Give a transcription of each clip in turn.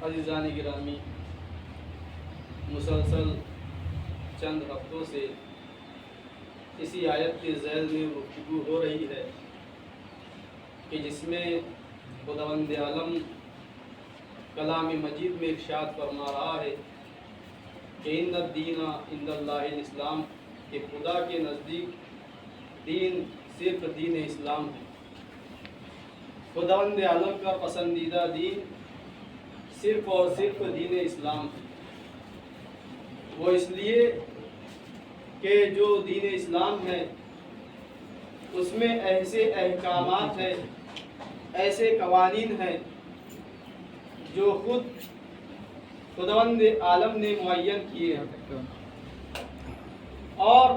عزیزان گرامی، مسلسل چند ہفتوں سے اسی آیت کے ذیل میں گفتگو ہو رہی ہے کہ جس میں خداوند عالم کلام مجید میں ارشاد فرما رہا ہے کہ ان الدین عند اللہ الاسلام، کہ خدا کے نزدیک دین صرف دین اسلام ہے۔ خداوند عالم کا پسندیدہ دین صرف اور صرف دین اسلام ہے۔ وہ اس لیے کہ جو دین اسلام ہے اس میں ایسے احکامات ہیں، ایسے قوانین ہیں جو خود خداوند عالم نے معین کیے ہیں، اور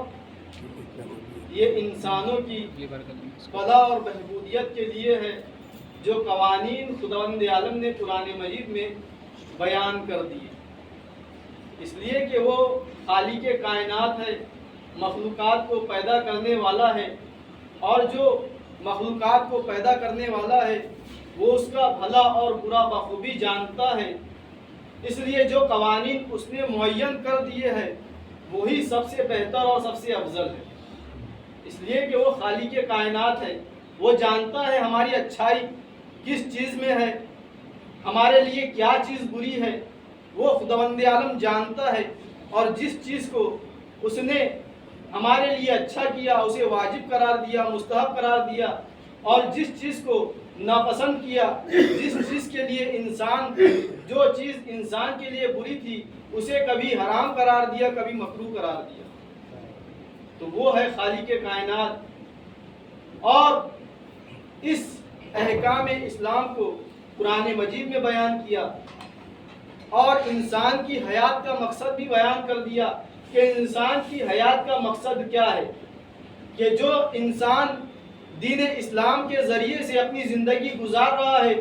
یہ انسانوں کی فلاح اور بہبودیت کے لیے ہے۔ جو قوانین خداوند عالم نے قرآن مجید میں بیان کر دیے، اس لیے کہ وہ خالق کائنات ہے، مخلوقات کو پیدا کرنے والا ہے، اور جو مخلوقات کو پیدا کرنے والا ہے وہ اس کا بھلا اور برا بخوبی جانتا ہے۔ اس لیے جو قوانین اس نے معین کر دیے ہیں وہی سب سے بہتر اور سب سے افضل ہے، اس لیے کہ وہ خالق کائنات ہے۔ وہ جانتا ہے ہماری اچھائی کس چیز میں ہے، ہمارے لیے کیا چیز بری ہے، وہ خداوند عالم جانتا ہے، اور جس چیز کو اس نے ہمارے لیے اچھا کیا اسے واجب قرار دیا، مستحب قرار دیا، اور جس چیز کو ناپسند کیا، جس چیز کے لیے جو چیز انسان کے لیے بری تھی اسے کبھی حرام قرار دیا، کبھی مکروہ قرار دیا، تو وہ ہے خالق کائنات۔ اور اس احکام اسلام کو قرآن مجید میں بیان کیا، اور انسان کی حیات کا مقصد بھی بیان کر دیا کہ انسان کی حیات کا مقصد کیا ہے، کہ جو انسان دین اسلام کے ذریعے سے اپنی زندگی گزار رہا ہے،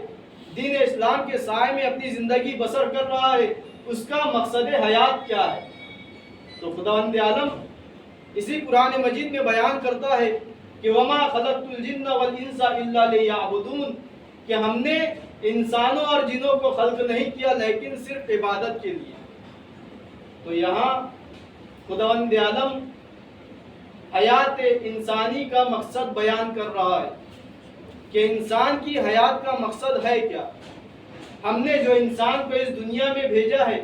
دین اسلام کے سائے میں اپنی زندگی بسر کر رہا ہے، اس کا مقصد حیات کیا ہے۔ تو خداوند عالم اسی قرآن مجید میں بیان کرتا ہے کہ وما خلقت الجن والانس الا لیعبدون، کہ ہم نے انسانوں اور جنوں کو خلق نہیں کیا لیکن صرف عبادت کے لیے۔ تو یہاں خداوند عالم حیات انسانی کا مقصد بیان کر رہا ہے کہ انسان کی حیات کا مقصد ہے کیا۔ ہم نے جو انسان کو اس دنیا میں بھیجا ہے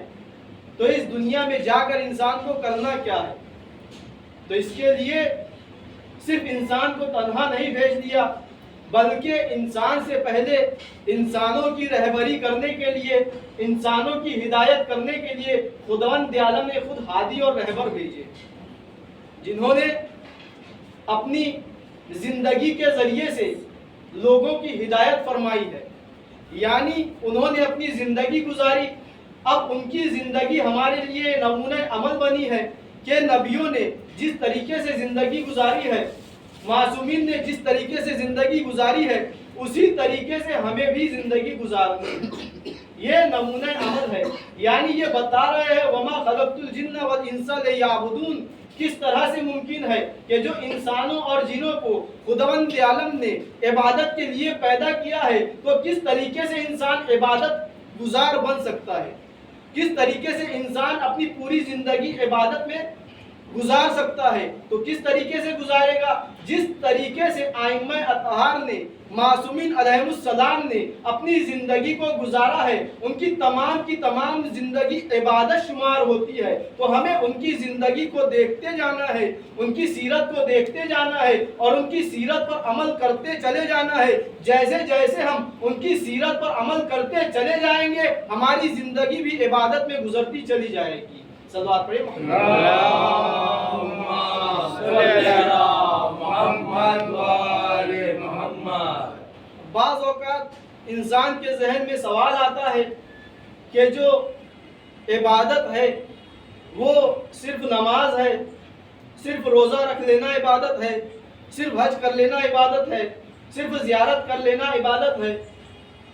تو اس دنیا میں جا کر انسان کو کرنا کیا ہے۔ تو اس کے لیے صرف انسان کو تنہا نہیں بھیج دیا، بلکہ انسان سے پہلے انسانوں کی رہبری کرنے کے لیے، انسانوں کی ہدایت کرنے کے لیے خداوند عالم نے خود ہادی اور رہبر بھیجے، جنہوں نے اپنی زندگی کے ذریعے سے لوگوں کی ہدایت فرمائی ہے، یعنی انہوں نے اپنی زندگی گزاری۔ اب ان کی زندگی ہمارے لیے نمونہ عمل بنی ہے کہ نبیوں نے جس طریقے سے زندگی گزاری ہے، معصومین نے جس طریقے سے زندگی گزاری ہے، اسی طریقے سے ہمیں بھی زندگی گزارنی ہے۔ یہ نمونہ عمل ہے، یعنی یہ بتا رہے ہیں وما خلقت الجن والانس لیعبدون، کس طرح سے ممکن ہے کہ جو انسانوں اور جنوں کو خداوند عالم نے عبادت کے لیے پیدا کیا ہے تو کس طریقے سے انسان عبادت گزار بن سکتا ہے، کس طریقے سے انسان اپنی پوری زندگی عبادت میں گزار سکتا ہے۔ تو کس طریقے سے گزارے گا؟ جس طریقے سے ائمہ اطہار نے، معصومین علیہ السلام نے اپنی زندگی کو گزارا ہے، ان کی تمام زندگی عبادت شمار ہوتی ہے۔ تو ہمیں ان کی زندگی کو دیکھتے جانا ہے، ان کی سیرت کو دیکھتے جانا ہے، اور ان کی سیرت پر عمل کرتے چلے جانا ہے۔ جیسے جیسے ہم ان کی سیرت پر عمل کرتے چلے جائیں گے ہماری زندگی بھی عبادت میں گزرتی چلی جائے گی۔ صلوات پڑھیں بعض اوقات انسان کے ذہن میں سوال آتا ہے کہ جو عبادت ہے وہ صرف نماز ہے، صرف روزہ رکھ لینا عبادت ہے، صرف حج کر لینا عبادت ہے، صرف زیارت کر لینا عبادت ہے۔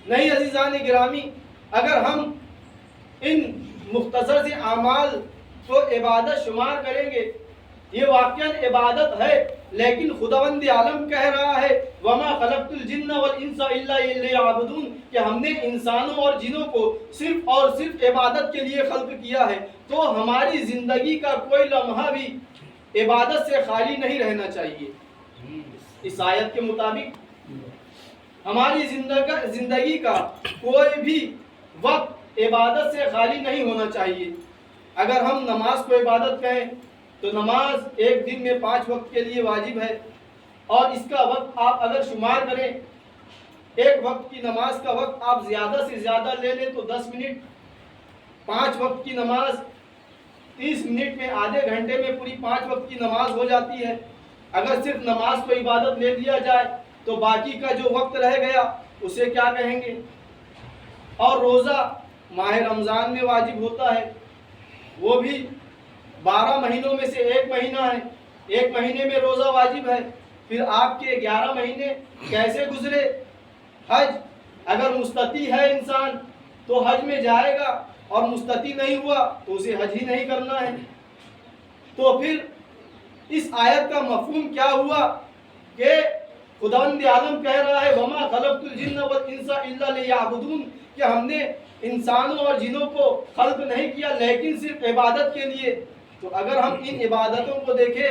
نہیں عزیزان گرامی، اگر ہم ان مختصر سے اعمال کو عبادت شمار کریں گے، یہ واقعاً عبادت ہے، لیکن خداوند عالم کہہ رہا ہے وما خلقت الجن والانس الا لیعبدون کہ ہم نے انسانوں اور جنوں کو صرف اور صرف عبادت کے لیے خلق کیا ہے. تو ہماری زندگی کا کوئی لمحہ بھی عبادت سے خالی نہیں رہنا چاہیے. اس آیت کے مطابق ہماری زندگی کا کوئی بھی وقت عبادت سے خالی نہیں ہونا چاہیے. اگر ہم نماز کو عبادت کہیں تو نماز ایک دن میں 5 وقت کے لیے واجب ہے، اور اس کا وقت آپ اگر شمار کریں، ایک وقت کی نماز کا وقت آپ زیادہ سے زیادہ لے لیں تو 10 منٹ. 5 وقت کی نماز 30 منٹ میں، آدھے گھنٹے میں پوری 5 وقت کی نماز ہو جاتی ہے. اگر صرف نماز کو عبادت لے لیا جائے تو باقی کا جو وقت رہ گیا اسے کیا کہیں گے؟ اور روزہ ماہ رمضان میں واجب ہوتا ہے، وہ بھی 12 مہینوں میں سے ایک مہینہ ہے. ایک مہینے میں روزہ واجب ہے. پھر آپ کے 11 مہینے کیسے گزرے؟ حج اگر مستطیع ہے انسان تو حج میں جائے گا، اور مستطیع نہیں ہوا تو اسے حج ہی نہیں کرنا ہے. تو پھر اس آیت کا مفہوم کیا ہوا کہ خداوند عالم کہہ رہا ہے وما خلقت الجن والانس الا لیعبدون کہ ہم نے انسانوں اور جنوں کو خلق نہیں کیا لیکن صرف عبادت کے لیے. تو اگر ہم ان عبادتوں کو دیکھیں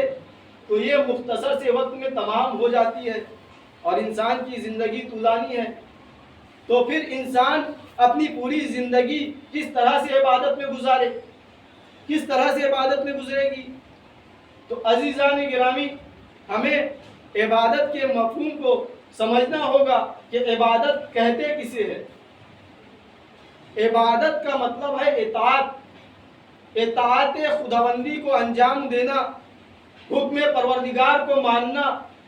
تو یہ مختصر سے وقت میں تمام ہو جاتی ہے، اور انسان کی زندگی طولانی ہے. تو پھر انسان اپنی پوری زندگی کس طرح سے عبادت میں گزارے، کس طرح سے عبادت میں گزرے گی؟ تو عزیزان گرامی، ہمیں عبادت کے مفہوم کو سمجھنا ہوگا کہ عبادت کہتے کسے ہے. عبادت کا مطلب ہے اطاعت. اطاعت خداوندی کو انجام دینا، حکم پروردگار کو ماننا،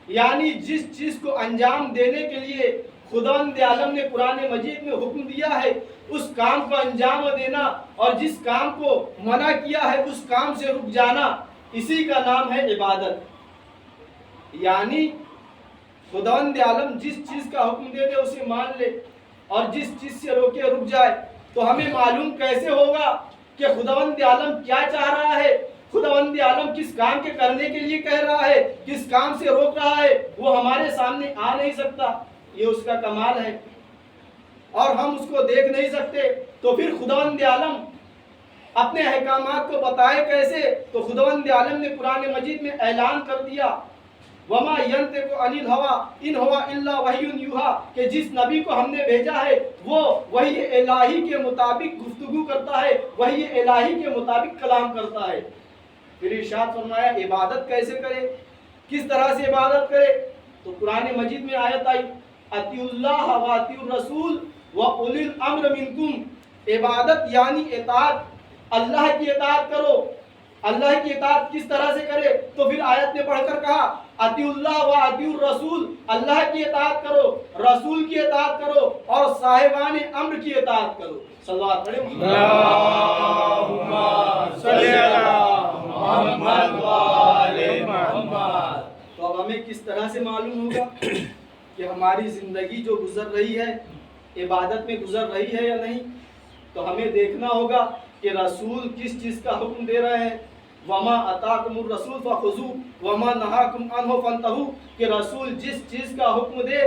یعنی جس چیز کو انجام دینے کے لیے خداوند عالم نے قرآن مجید میں حکم دیا ہے اس کام کو انجام دینا، اور جس کام کو منع کیا ہے اس کام سے رک جانا، اسی کا نام ہے عبادت. یعنی خداوند عالم جس چیز کا حکم دے دے اسے مان لے، اور جس چیز سے روکے رک جائے. تو ہمیں معلوم کیسے ہوگا کہ خداوند عالم کیا چاہ رہا ہے، خداوند عالم کس کام کے کرنے کے لیے کہہ رہا ہے، کس کام سے روک رہا ہے؟ وہ ہمارے سامنے آ نہیں سکتا، یہ اس کا کمال ہے، اور ہم اس کو دیکھ نہیں سکتے. تو پھر خداوند عالم اپنے احکامات کو بتائے کیسے؟ تو خداوند عالم نے قرآن مجید میں اعلان کر دیا وما ينطق عن الهوى ان هو الا وحی یوحى کہ جس نبی کو ہم نے بھیجا ہے وہ وحی الہی کے مطابق گفتگو کرتا ہے، وحی الہی کے مطابق کلام کرتا ہے. پھر ارشاد فرمایا عبادت کیسے کرے، کس طرح سے عبادت کرے؟ تو قرآن مجید میں آیت آئی اطیعوا اللہ واطیعوا الرسول واولی الامر منکم. عبادت یعنی اطاعت، اللہ کی اطاعت کرو. اللہ کی اطاعت کس طرح سے کرے؟ تو پھر آیت نے پڑھ کر کہا اطیعوا اللہ واطیعوا الرسول، اللہ کی اطاعت کرو، رسول کی اطاعت کرو، اور صاحبان امر کی اطاعت کرو. صلوات پڑھیں اللہم صلی علی محمد وآل محمد. تو اب ہمیں کس طرح سے معلوم ہوگا کہ ہماری زندگی جو گزر رہی ہے عبادت میں گزر رہی ہے یا نہیں؟ تو ہمیں دیکھنا ہوگا کہ رسول کس چیز کا حکم دے رہے ہیں. وما اتاکم الرسول فخذوہ وما نہاکم عنہ فانتہوا کہ رسول جس چیز کا حکم دے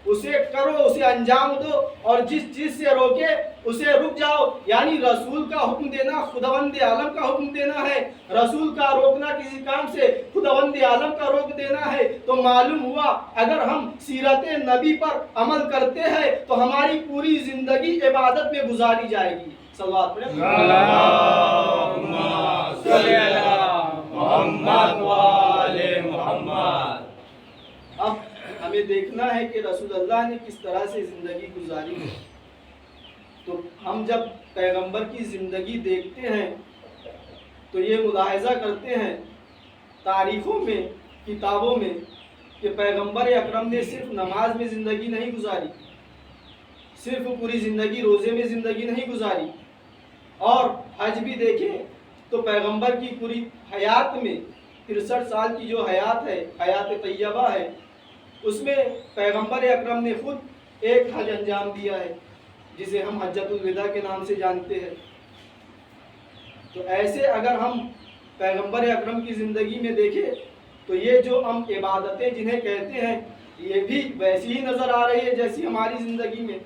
اسے کرو، اسے انجام دو، اور جس چیز سے روکے اسے رک جاؤ. یعنی رسول کا حکم دینا خداوند عالم کا حکم دینا ہے، رسول کا روکنا کسی کام سے خداوند عالم کا روک دینا ہے. تو معلوم ہوا اگر ہم سیرت نبی پر عمل کرتے ہیں تو ہماری پوری زندگی عبادت میں گزاری جائے گی. صلوات پڑھیں اللہم صلی علی محمد وآل محمد. اب ہمیں دیکھنا ہے کہ رسول اللہ نے کس طرح سے زندگی گزاری ہے. تو ہم جب پیغمبر کی زندگی دیکھتے ہیں تو یہ ملاحظہ کرتے ہیں تاریخوں میں، کتابوں میں، کہ پیغمبر اکرم نے صرف نماز میں زندگی نہیں گزاری، صرف پوری زندگی روزے میں زندگی نہیں گزاری، اور حج بھی دیکھیں تو پیغمبر کی پوری حیات میں 63 سال کی جو حیات ہے، حیات طیبہ ہے، اس میں پیغمبر اکرم نے خود ایک حج انجام دیا ہے جسے ہم حجۃ الوداع کے نام سے جانتے ہیں. تو ایسے اگر ہم پیغمبر اکرم کی زندگی میں دیکھیں تو یہ جو ہم عبادتیں جنہیں کہتے ہیں یہ بھی ویسی ہی نظر آ رہی ہے جیسی ہماری زندگی میں۔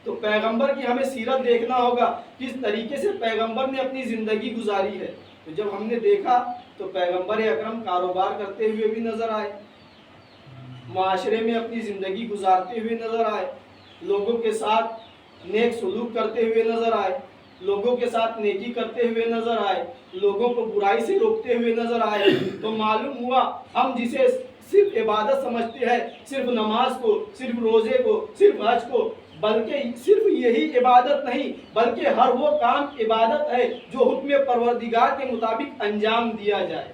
تو پیغمبر کی ہمیں سیرت دیکھنا ہوگا، کس طریقے سے پیغمبر نے اپنی زندگی گزاری ہے۔ تو جب ہم نے دیکھا تو پیغمبر اکرم کاروبار کرتے ہوئے بھی نظر آئے، معاشرے میں اپنی زندگی گزارتے ہوئے نظر آئے، لوگوں کے ساتھ نیک سلوک کرتے ہوئے نظر آئے، لوگوں کے ساتھ نیکی کرتے ہوئے نظر آئے، لوگوں کو برائی سے روکتے ہوئے نظر آئے۔ تو معلوم ہوا ہم جسے صرف عبادت سمجھتے ہیں، صرف نماز کو، صرف روزے کو، صرف حج کو، بلکہ صرف یہی عبادت نہیں بلکہ ہر وہ کام عبادت ہے جو حکم پروردگار کے مطابق انجام دیا جائے۔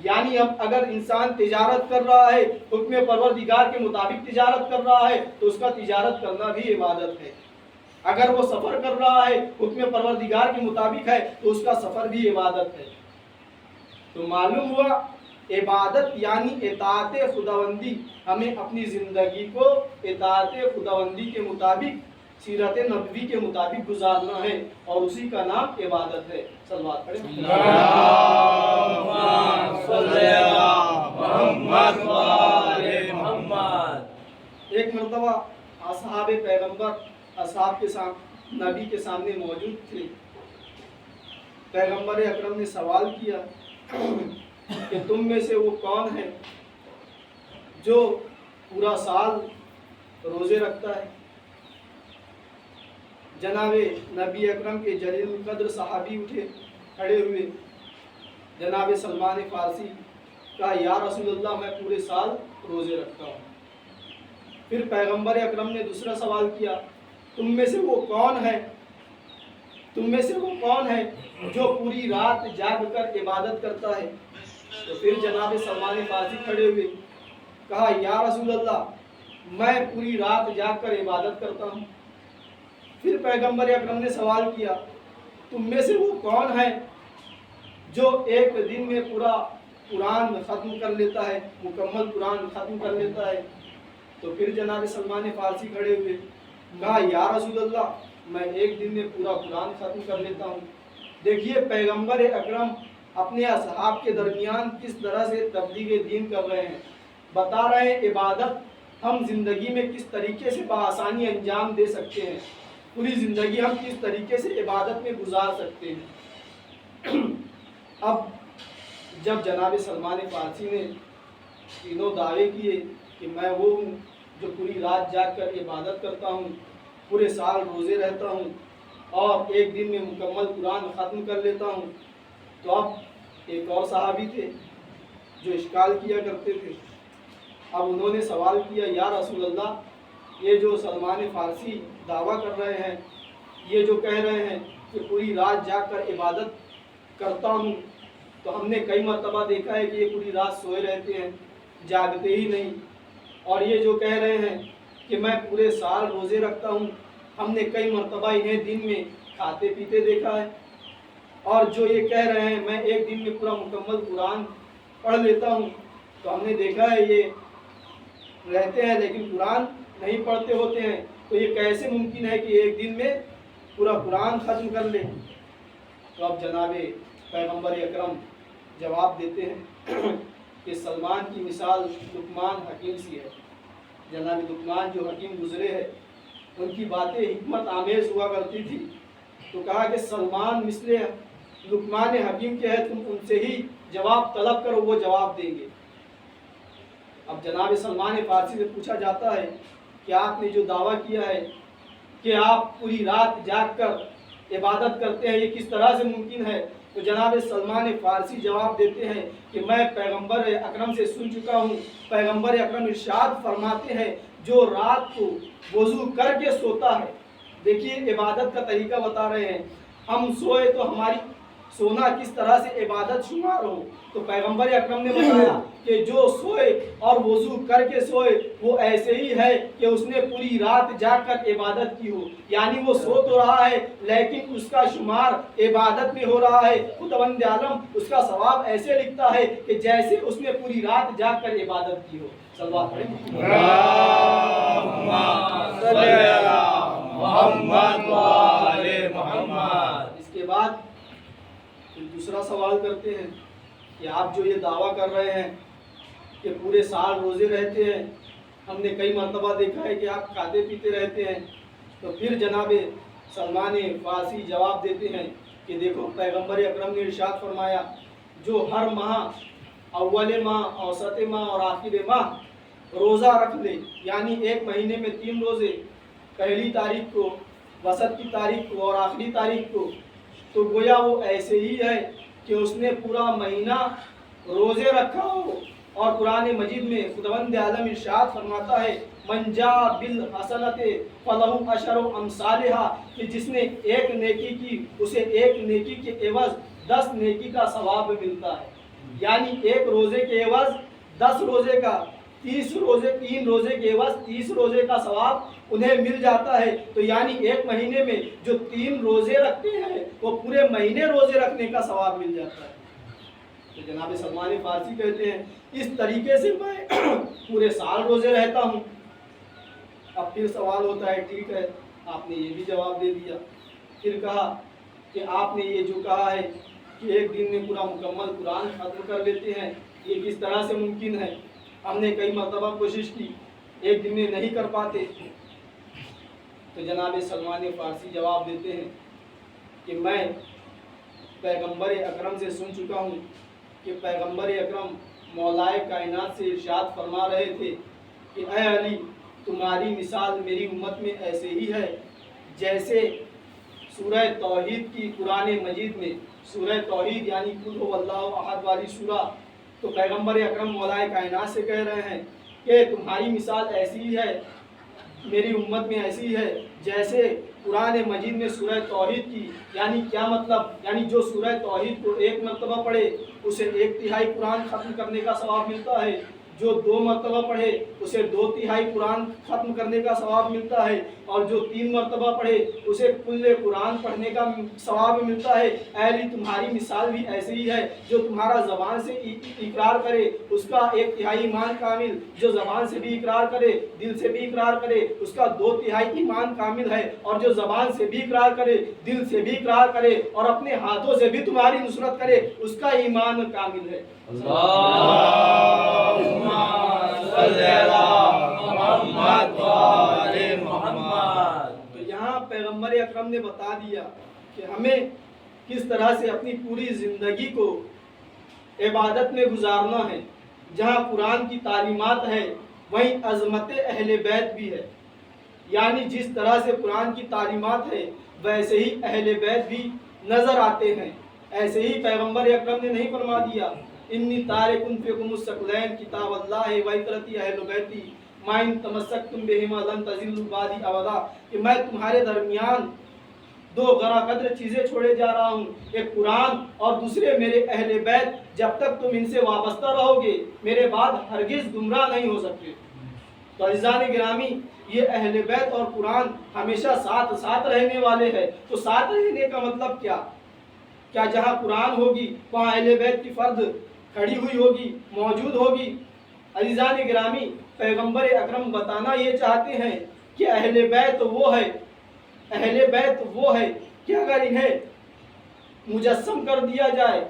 یعنی اب اگر انسان تجارت کر رہا ہے، حکم پروردگار کے مطابق تجارت کر رہا ہے تو اس کا تجارت کرنا بھی عبادت ہے۔ اگر وہ سفر کر رہا ہے، حکم پروردگار کے مطابق ہے تو اس کا سفر بھی عبادت ہے۔ تو معلوم ہوا عبادت یعنی اطاعت خداوندی، ہمیں اپنی زندگی کو اطاعت خداوندی کے مطابق، سیرت نبوی کے مطابق گزارنا ہے، اور اسی کا نام عبادت ہے۔ صلوات پڑھیں۔ ایک مرتبہ اصحاب پیغمبر اصحاب کے سامنے، نبی کے سامنے موجود تھے۔ پیغمبر اکرم نے سوال کیا کہ تم میں سے وہ کون ہے جو پورا سال روزے رکھتا ہے؟ جناب نبی اکرم کے جلیل القدر صحابی اٹھے، کھڑے ہوئے، جناب سلمان فارسی کہا یا رسول اللہ میں پورے سال روزے رکھتا ہوں۔ پھر پیغمبر اکرم نے دوسرا سوال کیا تم میں سے وہ کون ہے، تم میں سے وہ کون ہے جو پوری رات جاگ کر عبادت کرتا ہے؟ تو پھر جناب سلمان فارسی کھڑے ہوئے، کہا یا رسول اللہ میں پوری رات جاگ کر عبادت کرتا ہوں۔ پھر پیغمبر اکرم نے سوال کیا تم میں سے وہ کون ہے جو ایک دن میں پورا قرآن ختم کر لیتا ہے، مکمل قرآن ختم کر لیتا ہے؟ تو پھر جناب سلمان فارسی کھڑے ہوئے، کہا یا رسول اللہ میں ایک دن میں پورا قرآن ختم کر لیتا ہوں۔ دیکھیے پیغمبر اکرم اپنے اصحاب کے درمیان کس طرح سے تبلیغ دین کر رہے ہیں، بتا رہے ہیں عبادت ہم زندگی میں کس طریقے سے بآسانی انجام دے سکتے ہیں، پوری زندگی ہم کس طریقے سے عبادت میں گزار سکتے ہیں۔ اب جب جناب سلمان فارسی نے تینوں دعوے کیے کہ میں وہ ہوں جو پوری رات جاگ کر عبادت کرتا ہوں، پورے سال روزے رہتا ہوں اور ایک دن میں مکمل قرآن ختم کر لیتا ہوں، تو اب ایک اور صحابی تھے جو اشکال کیا کرتے تھے۔ اب انہوں نے سوال کیا یا رسول اللہ یہ جو سلمان فارسی دعویٰ کر رہے ہیں، یہ جو کہہ رہے ہیں کہ پوری رات جاگ کر عبادت کرتا ہوں، تو ہم نے کئی مرتبہ دیکھا ہے کہ یہ پوری رات سوئے رہتے ہیں، جاگتے ہی نہیں، اور یہ جو کہہ رہے ہیں کہ میں پورے سال روزے رکھتا ہوں، ہم نے کئی مرتبہ انہیں دن میں کھاتے پیتے دیکھا ہے، اور جو یہ کہہ رہے ہیں میں ایک دن میں پورا مکمل قرآن پڑھ لیتا ہوں، تو ہم نے دیکھا ہے یہ رہتے ہیں لیکن قرآن نہیں پڑھتے ہوتے ہیں، تو یہ کیسے ممکن ہے کہ ایک دن میں پورا قرآن ختم کر لیں؟ تو اب جناب پیغمبر اکرم جواب دیتے ہیں کہ سلمان کی مثال لقمان حکیم سی ہے۔ جناب لقمان جو حکیم گزرے ہیں ان کی باتیں حکمت آمیز ہوا کرتی تھی، تو کہا کہ سلمان مثل لقمان حکیم کے ہے، تم ان سے ہی جواب طلب کرو، وہ جواب دیں گے۔ اب جناب سلمان فارسی سے پوچھا جاتا ہے کہ آپ نے جو دعویٰ کیا ہے کہ آپ پوری رات جاگ کر عبادت کرتے ہیں، یہ کس طرح سے ممکن ہے؟ تو جناب سلمان فارسی جواب دیتے ہیں کہ میں پیغمبر اکرم سے سن چکا ہوں، پیغمبر اکرم ارشاد فرماتے ہیں جو رات کو وضو کر کے سوتا ہے، دیکھیے عبادت کا طریقہ بتا رہے ہیں، ہم سوئے تو ہماری سونا کس طرح سے عبادت شمار ہو، تو پیغمبر اکرم نے بتایا کہ جو سوئے اور وضو کر کے سوئے وہ ایسے ہی ہے کہ اس نے پوری رات جاگ کر عبادت کی ہو، یعنی وہ سو تو رہا ہے لیکن اس کا شمار عبادت میں ہو رہا ہے، خداوند عالم اس کا ثواب ایسے لکھتا ہے کہ جیسے اس نے پوری رات جاگ کر عبادت کی ہو۔ صلوات پڑھیں۔ اس کے بعد دوسرا سوال کرتے ہیں کہ آپ جو یہ دعویٰ کر رہے ہیں کہ پورے سال روزے رہتے ہیں، ہم نے کئی مرتبہ دیکھا ہے کہ آپ کھاتے پیتے رہتے ہیں۔ تو پھر جناب سلمان فارسی جواب دیتے ہیں کہ دیکھو پیغمبر اکرم نے ارشاد فرمایا جو ہر ماہ اول ماہ، اوسط ماہ اور آخر ماہ روزہ رکھ لے، یعنی ایک مہینے میں 3 روزے، پہلی تاریخ کو، وسط کی تاریخ کو اور آخری تاریخ کو، تو گویا وہ ایسے ہی ہے کہ اس نے پورا مہینہ روزے رکھا ہو۔ اور قرآن مجید میں خداوند عالم ارشاد فرماتا ہے من جاء بالحسنۃ فلہ عشر امثالھا، کہ جس نے ایک نیکی کی اسے ایک نیکی کے عوض 10 نیکی کا ثواب ملتا ہے، یعنی ایک روزے کے عوض 10 روزے کا، 3 روزے کے عوض 30 روزے کا ثواب انہیں مل جاتا ہے۔ تو یعنی ایک مہینے میں جو 3 روزے رکھتے ہیں وہ پورے مہینے روزے رکھنے کا ثواب مل جاتا ہے۔ تو جناب سلمان فارسی کہتے ہیں اس طریقے سے میں پورے سال روزے رہتا ہوں۔ اب پھر سوال ہوتا ہے ٹھیک ہے آپ نے یہ بھی جواب دے دیا، پھر کہا کہ آپ نے یہ جو کہا ہے کہ ایک دن میں پورا مکمل قرآن ختم کر لیتے ہیں، یہ کس طرح سے ممکن ہے؟ ہم نے کئی مرتبہ کوشش کی، ایک دن میں نہیں کر پاتے۔ تو جناب سلمان فارسی جواب دیتے ہیں کہ میں پیغمبر اکرم سے سن چکا ہوں کہ پیغمبر اکرم مولائے کائنات سے ارشاد فرما رہے تھے کہ اے علی تمہاری مثال میری امت میں ایسے ہی ہے جیسے سورہ توحید کی قرآن مجید میں، سورہ توحید یعنی قل هو اللہ احد والی سورہ، تو پیغمبر اکرم مولائے کائنات سے کہہ رہے ہیں کہ تمہاری مثال ایسی ہی ہے میری امت میں ایسی ہے جیسے قرآن مجید میں سورہ توحید کی، یعنی کیا مطلب؟ یعنی جو سورہ توحید کو ایک مرتبہ پڑھے اسے 1/3 قرآن ختم کرنے کا ثواب ملتا ہے، جو 2 مرتبہ پڑھے اسے 2/3 قرآن ختم کرنے کا ثواب ملتا ہے، اور جو 3 مرتبہ پڑھے اسے کل قرآن پڑھنے کا ثواب ملتا ہے۔ اے علی تمہاری مثال بھی ایسے ہی ہے، جو تمہارا زبان سے اقرار کرے اس کا 1/3 ایمان کامل، جو زبان سے بھی اقرار کرے دل سے بھی اقرار کرے اس کا 2/3 ایمان کامل ہے، اور جو زبان سے بھی اقرار کرے دل سے بھی اقرار کرے اور اپنے ہاتھوں سے بھی تمہاری نصرت کرے اس کا ایمان کامل ہے۔ تو یہاں پیغمبر اکرم نے بتا دیا کہ ہمیں کس طرح سے اپنی پوری زندگی کو عبادت میں گزارنا ہے۔ جہاں قرآن کی تعلیمات ہے وہیں عظمت اہل بیت بھی ہے، یعنی جس طرح سے قرآن کی تعلیمات ہے ویسے ہی اہل بیت بھی نظر آتے ہیں۔ ایسے ہی پیغمبر اکرم نے نہیں فرما دیا انی تارکن فیکم الثقلین کتاب اللہ و عترتی اہل بیتی ما ان تمسکتم بہما لن تضلوا بعدی ابدا، کہ میں تمہارے درمیان 2 غرا قدر چیزیں چھوڑے جا رہا ہوں، ایک قرآن اور دوسرے میرے اہل بیت، جب تک تم ان سے وابستہ رہو گے میرے بعد ہرگز گمراہ نہیں ہو سکتے۔ تو عزیزان گرامی یہ اہل بیت اور قرآن ہمیشہ ساتھ رہنے والے ہیں۔ تو ساتھ رہنے کا مطلب کیا جہاں قرآن ہوگی وہاں اہل بیت کی فرد کھڑی ہوئی ہوگی، موجود ہوگی؟ عزیزان گرامی پیغمبر اکرم بتانا یہ چاہتے ہیں کہ اہل بیت وہ ہے کہ اگر انہیں مجسم کر دیا جائے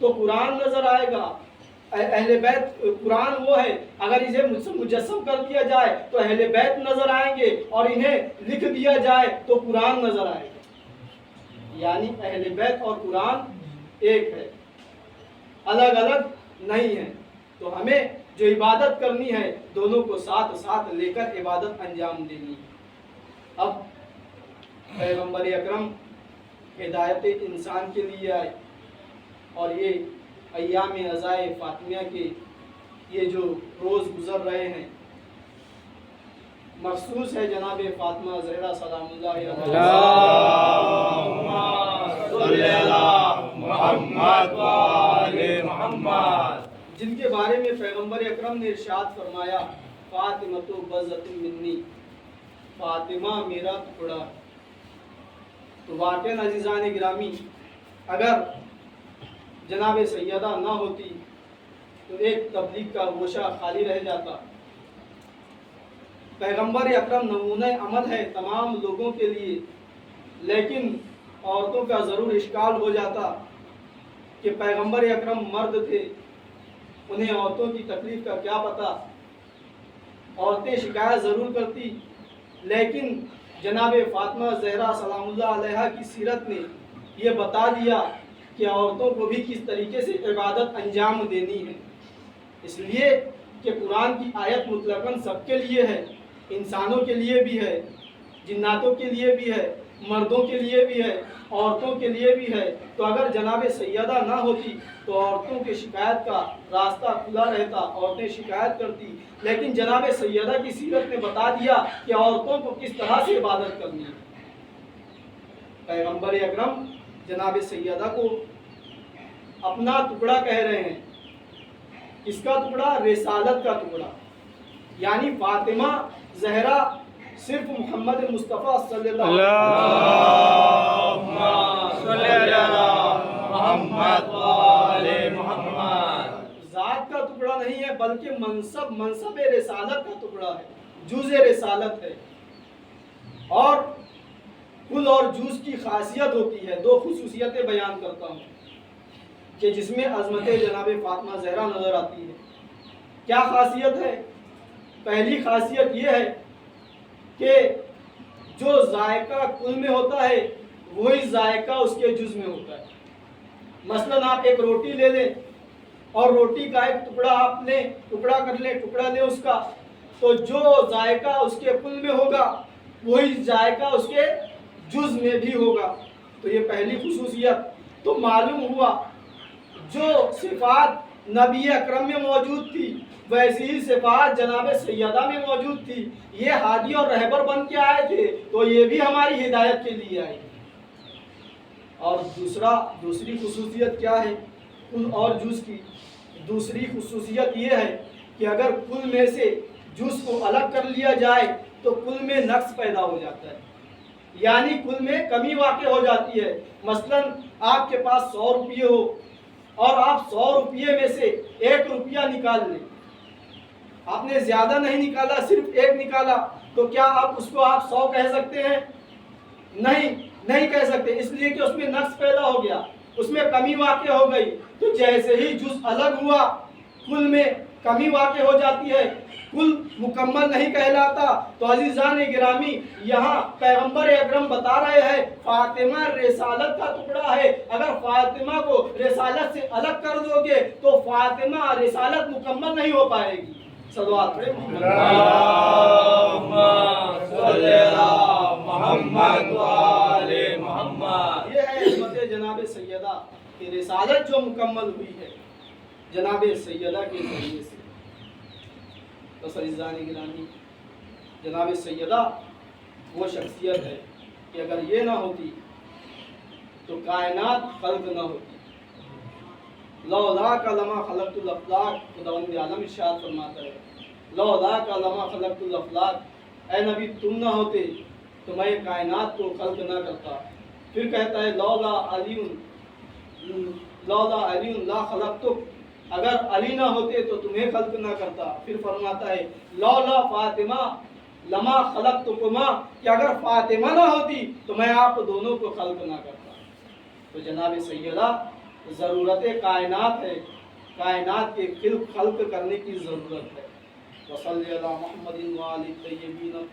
تو قرآن نظر آئے گا۔ اہل بیت قرآن وہ ہے اگر اسے مجسم کر دیا جائے تو اہل بیت نظر آئیں گے، اور انہیں لکھ دیا جائے تو قرآن نظر آئے گا۔ یعنی اہل بیت اور قرآن ایک ہے، الگ الگ نہیں ہے۔ تو ہمیں جو عبادت کرنی ہے دونوں کو ساتھ لے کر عبادت انجام دینی ہے۔ اب پیغمبر اکرم ہدایت انسان کے لیے آئے، اور یہ ایام عزائے فاطمیہ کے یہ جو روز گزر رہے ہیں مخصوص ہے جناب فاطمہ زہرا سلام اللہ علیہا، جن کے بارے میں پیغمبر اکرم نے ارشاد فرمایا فاطمہ تو بضعۃ منی، فاطمہ میرا ٹکڑا۔ تو واقعاً عزیزان گرامی اگر جناب سیدہ نہ ہوتی تو ایک تبلیغ کا گوشہ خالی رہ جاتا۔ پیغمبر اکرم نمونہ عمل ہے تمام لوگوں کے لیے، لیکن عورتوں کا ضرور اشکال ہو جاتا کہ پیغمبر اکرم مرد تھے، انہیں عورتوں کی تکلیف کا کیا پتہ، عورتیں شکایت ضرور کرتی، لیکن جناب فاطمہ زہرا سلام اللہ علیہا کی سیرت نے یہ بتا دیا کہ عورتوں کو بھی کس طریقے سے عبادت انجام دینی ہے، اس لیے کہ قرآن کی آیت مطلقاً سب کے لیے ہے، انسانوں کے لیے بھی ہے، جناتوں کے لیے بھی ہے، مردوں کے لیے بھی ہے، عورتوں کے لیے بھی ہے۔ تو اگر جناب سیدہ نہ ہوتی تو عورتوں کے شکایت کا راستہ کھلا رہتا، عورتیں شکایت کرتی، لیکن جناب سیدہ کی سیرت نے بتا دیا کہ عورتوں کو کس طرح سے عبادت کرنی ہے۔ پیغمبر اکرم جناب سیدہ کو اپنا ٹکڑا کہہ رہے ہیں، کس کا ٹکڑا؟ رسالت کا ٹکڑا، یعنی فاطمہ زہرا صرف محمد مصطفیٰ صلی اللہ علیہ وسلم ذات کا ٹکڑا نہیں ہے، بلکہ منصب رسالت کا ٹکڑا ہے، جز رسالت ہے۔ اور کل اور جز کی خاصیت ہوتی ہے، دو خصوصیتیں بیان کرتا ہوں کہ جس میں عظمت جناب فاطمہ زہرا نظر آتی ہے۔ کیا خاصیت ہے؟ پہلی خاصیت یہ ہے کہ جو ذائقہ کل میں ہوتا ہے وہی ذائقہ اس کے جز میں ہوتا ہے۔ مثلاً آپ ایک روٹی لے لیں اور روٹی کا ایک ٹکڑا آپ لیں، ٹکڑا کر لیں، ٹکڑا لیں اس کا، تو جو ذائقہ اس کے کل میں ہوگا وہی ذائقہ اس کے جز میں بھی ہوگا۔ تو یہ پہلی خصوصیت۔ تو معلوم ہوا جو صفات نبی اکرم میں موجود تھی ویسی ہی صفات جناب سیدہ میں موجود تھی۔ یہ ہادی اور رہبر بن کے آئے تھے تو یہ بھی ہماری ہدایت کے لیے آئے۔ اور دوسری خصوصیت کیا ہے کل اور جز کی؟ دوسری خصوصیت یہ ہے کہ اگر کل میں سے جز کو الگ کر لیا جائے تو کل میں نقص پیدا ہو جاتا ہے، یعنی کل میں کمی واقع ہو جاتی ہے۔ مثلاً آپ کے پاس 100 روپیے ہو اور آپ 100 روپیے میں سے 1 روپیہ نکال لیں، آپ نے زیادہ نہیں نکالا، صرف 1 نکالا، تو کیا آپ اس کو 100 کہہ سکتے ہیں؟ نہیں کہہ سکتے، اس لیے کہ اس میں نقص پیدا ہو گیا، اس میں کمی واقع ہو گئی۔ تو جیسے ہی جز الگ ہوا کل میں کمی واقع ہو جاتی ہے، کل مکمل نہیں کہلاتا۔ تو عزیزان گرامی، یہاں پیغمبر اکرم بتا رہے ہیں فاطمہ رسالت کا ٹکڑا ہے، اگر فاطمہ کو رسالت سے الگ کر دو گے تو فاطمہ رسالت مکمل نہیں ہو پائے گی۔ صلوات پڑھیں محمد۔ یہ ہے عظمت جناب سیدہ کہ رسالت جو مکمل ہوئی ہے جناب سیدہ کے ذریعے سے۔ بس عزیزان گرامی، جناب سیدہ وہ شخصیت ہے کہ اگر یہ نہ ہوتی تو کائنات خلق نہ ہوتی۔ لولا کا لما خلقت الافلاق، خداوند عالم ارشاد فرماتا ہے لولا کا لما خلقت الافلاق، اے نبی تم نہ ہوتے تو میں کائنات کو خلق نہ کرتا۔ پھر کہتا ہے لولا علی لا خلقتک، اگر علی نہ ہوتے تو تمہیں خلق نہ کرتا۔ پھر فرماتا ہے لولا فاطمہ لما خلقتکما، کہ اگر فاطمہ نہ ہوتی تو میں آپ دونوں کو خلق نہ کرتا۔ تو جناب سیدہ ضرورت کائنات ہے، کائنات کے خلق کرنے کی ضرورت ہے۔ وصلی علی محمد و آلہ الطیبین